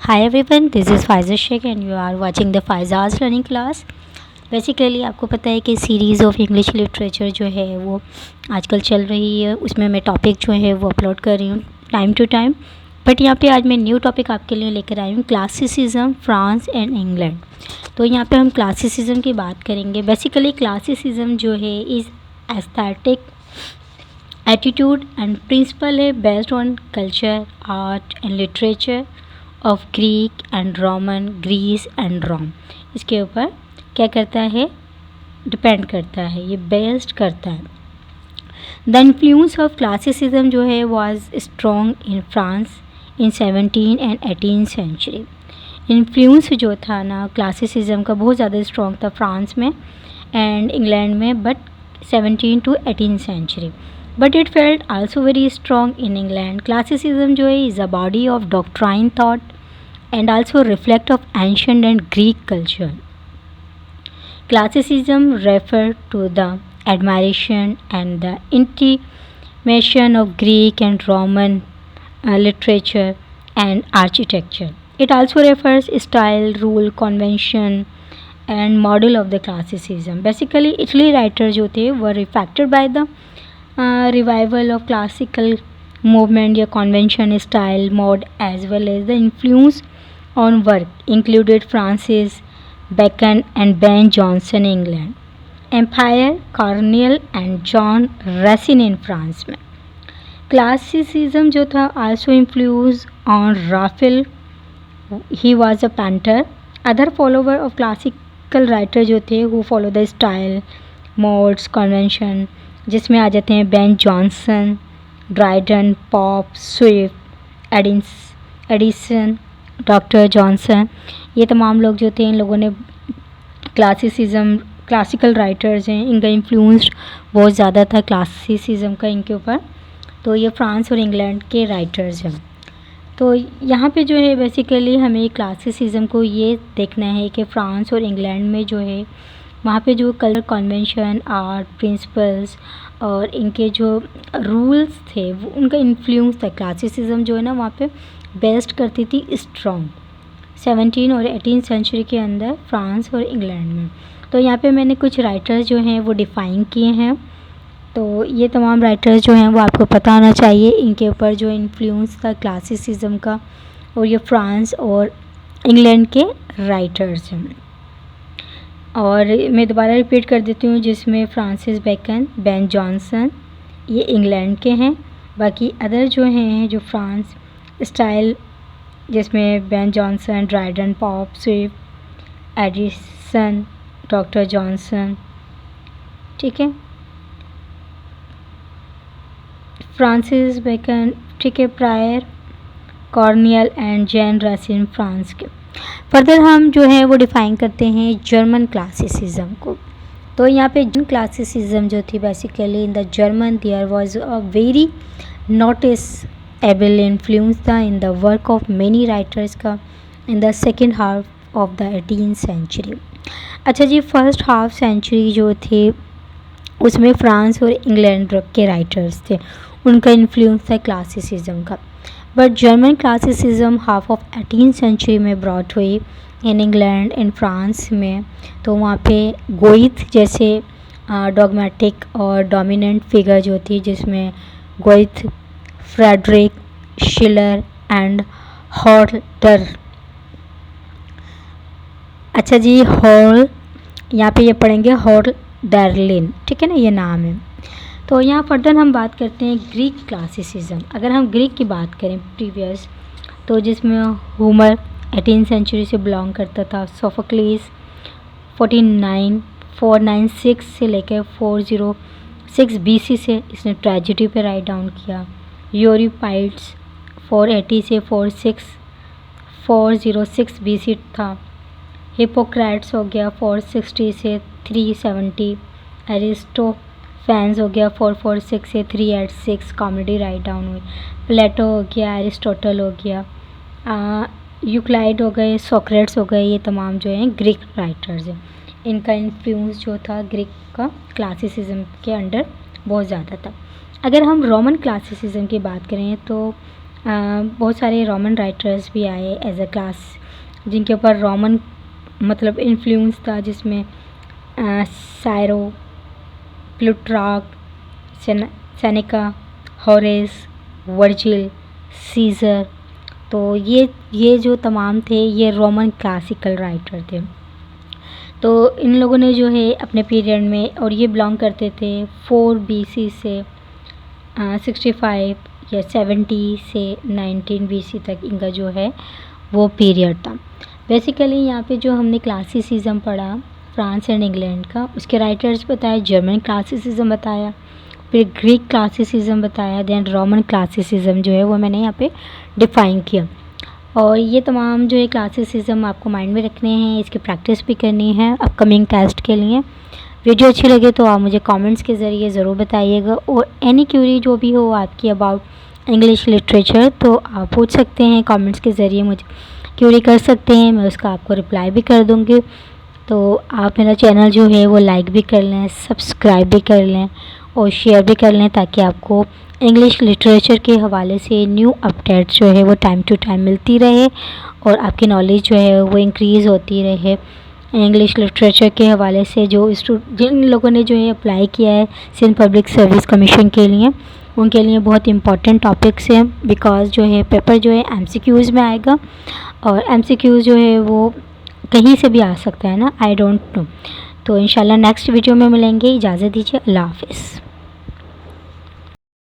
Hi everyone, this is Faiza Sheikh and you are watching the Faiza's learning class। Basically आपको पता है कि series of English literature जो है वो आजकल चल रही है, उसमें मैं टॉपिक जो है वो अपलोड कर रही हूँ टाइम टू टाइम। बट यहाँ पे आज मैं न्यू टॉपिक आपके लिए लेकर आई हूँ, क्लासिसिज्म फ्रांस एंड इंग्लैंड। तो यहाँ पे हम क्लासिसिज्म की बात करेंगे। बेसिकली क्लासिसिज्म जो है is aesthetic attitude and principle है based on culture art and literature of Greek and Roman Greece and Rome. इसके ऊपर क्या करता है, डिपेंड करता है, ये बेस्ड करता है। द इन्फ्लुएंस ऑफ क्लासिसिज्म जो है was strong in France in 17 and 18 century. Influence जो था ना क्लासिसिज्म का बहुत ज़्यादा स्ट्रॉन्ग था फ्रांस में एंड इंग्लैंड में, but 17 to 18 century. But it felt also very strong in England. Classicism जो है is a body of doctrine thought and also reflect of ancient and Greek culture. Classicism referred to the admiration and the intimation of Greek and Roman literature and architecture. It also refers style, rule, convention and model of the classicism. Basically, Italy writers जो थे were affected by the revival of classical movement या convention style mode as well as the influence on work included Francis Bacon and Ben Jonson England, Empire Corneille and John Racine in France में। Classicism जो था also influenced on Raphael, he was a painter। other follower of classical writer जो थे who follow the style modes convention जिसमें आ जाते हैं Ben Jonson, Dryden, Pope, Swift, Addison, doctor Johnson. ये तमाम लोग जो थे इन लोगों ने क्लासिसिज्म, क्लासिकल राइटर्स हैं, इनका इन्फ्लुएंस बहुत ज़्यादा था क्लासिसिज्म का इनके ऊपर। तो ये फ्रांस और इंग्लैंड के राइटर्स हैं। तो यहाँ पे जो है बेसिकली हमें क्लासिसिज्म को ये देखना है कि फ्रांस और इंग्लैंड में जो है वहाँ पे जो कलर कन्वेंशन आर्ट प्रिंसिपल्स और इनके जो रूल्स थे वो उनका इन्फ्लुएंस था। क्लासिसिज्म जो है ना वहाँ पे बेस्ट करती थी स्ट्रॉन्ग 17 और 18 सेंचुरी के अंदर फ्रांस और इंग्लैंड में। तो यहाँ पे मैंने कुछ राइटर्स जो हैं वो डिफ़ाइन किए हैं। तो ये तमाम राइटर्स जो हैं वो आपको पता होना चाहिए, इनके ऊपर जो इन्फ्लुएंस था क्लासिसिज्म का, और ये फ्रांस और इंग्लैंड के राइटर्स हैं। और मैं दोबारा रिपीट कर देती हूँ, जिसमें फ्रांसिस बेकन, बेन जॉनसन ये इंग्लैंड के हैं। बाकी अदर जो हैं जो फ्रांस स्टाइल जिसमें Ben Jonson, Dryden, Pope, Swift, Addison, doctor Johnson, ठीक है, फ्रांसिस बेकन, ठीक है, Prior, Corneille and Jean Racine France के। फर्दर हम जो है वो डिफ़ाइन करते हैं जर्मन क्लासिसिज्म को। तो यहाँ पे जर्मन क्लासिसिज्म जो थी basically in the German there was a very noticeable influence था in the work of many writers का in the second half of the 18th century. अच्छा जी, फर्स्ट हाफ सेंचुरी जो थे उसमें फ्रांस और इंग्लैंड के राइटर्स थे, उनका इन्फ्लुएंस था क्लासिसिज्म का। But German classicism half of 18th century में ब्रॉट हुई इन इंग्लैंड एंड फ्रांस में। तो वहाँ पे गोइथ जैसे डॉगमेटिक और डोमिनेंट फिगर जो थी, जिसमें गोइथ, फ्रेडरिक शिलर एंड हॉल्टर। अच्छा जी, हॉल यहाँ पे ये पढ़ेंगे हॉल्डरलिन, ठीक है ना, ये नाम है। तो यहाँ फर्दर हम बात करते हैं ग्रीक क्लासिसिज्म। अगर हम ग्रीक की बात करें प्रीवियस, तो जिसमें होमर 18th सेंचुरी से बिलोंग करता था, सोफोक्लिस 496 से लेकर 406 BC से इसने ट्रेजिडी पे राइट डाउन किया। यूरिपाइड्स 480 से 406 BC था। हिपोक्रेट्स हो गया 460 से 370। एरिस्टोफेंस हो गया 446 से 386, कॉमेडी राइट डाउन हुई। प्लेटो हो गया, एरिस्टोटल हो गया, यूक्लाइड हो गए, सोक्रेट्स हो गए, ये तमाम जो हैं ग्रीक राइटर्स हैं। इनका इन्फ्लुएंस जो था ग्रीक का क्लासिसिज्म के अंडर बहुत ज़्यादा था। अगर हम रोमन क्लासिसिज्म की बात करें तो बहुत सारे रोमन राइटर्स भी आए एज अ क्लास, जिनके ऊपर रोमन मतलब इन्फ्लुएंस था, जिसमें Cicero, Plutarch, Seneca, Horace, Virgil, Caesar. तो ये जो तमाम थे ये रोमन क्लासिकल राइटर थे। तो इन लोगों ने जो है अपने पीरियड में, और ये बिलोंग करते थे 4 BC से 65 या 70 से 19 BC तक इनका जो है वो पीरियड था। बेसिकली यहाँ पे जो हमने क्लासिसिज्म पढ़ा फ्रांस एंड इंग्लैंड का, उसके राइटर्स बताए, जर्मन क्लासिसिज्म बताया, फिर ग्रीक क्लासिसिज्म बताया, देन रोमन क्लासिसिज्म जो है वो मैंने यहाँ पे डिफ़ाइन किया। और ये तमाम जो है क्लासिसिज्म आपको माइंड में रखने हैं, इसकी प्रैक्टिस भी करनी है अपकमिंग टेस्ट के लिए। वीडियो अच्छी लगे तो आप मुझे कमेंट्स के ज़रिए ज़रूर बताइएगा, और एनी क्यूरी जो भी हो आपकी अबाउट इंग्लिश लिटरेचर तो आप पूछ सकते हैं कमेंट्स के ज़रिए, मुझे क्यूरी कर सकते हैं, मैं उसका आपको रिप्लाई भी कर दूँगी। तो आप मेरा चैनल जो है वो लाइक भी कर लें, सब्सक्राइब भी कर लें और शेयर भी कर लें, ताकि आपको इंग्लिश लिटरेचर के हवाले से न्यू अपडेट जो है वो टाइम टू टाइम मिलती रहे, और आपकी नॉलेज जो है वो इंक्रीज़ होती रहे। इंग्लिश लिटरेचर के हवाले से जिन लोगों ने जो है अप्लाई किया है सिंध पब्लिक सर्विस कमीशन के लिए, उनके लिए बहुत इंपॉर्टेंट टॉपिक्स हैं, बिकॉज़ जो है पेपर जो है MCQs में आएगा, और MCQs जो है वो कहीं से भी आ सकता है ना, आई डोंट नो। तो इंशाल्लाह नेक्स्ट वीडियो में मिलेंगे। इजाज़त दीजिए, अल्लाह हाफ़िज़।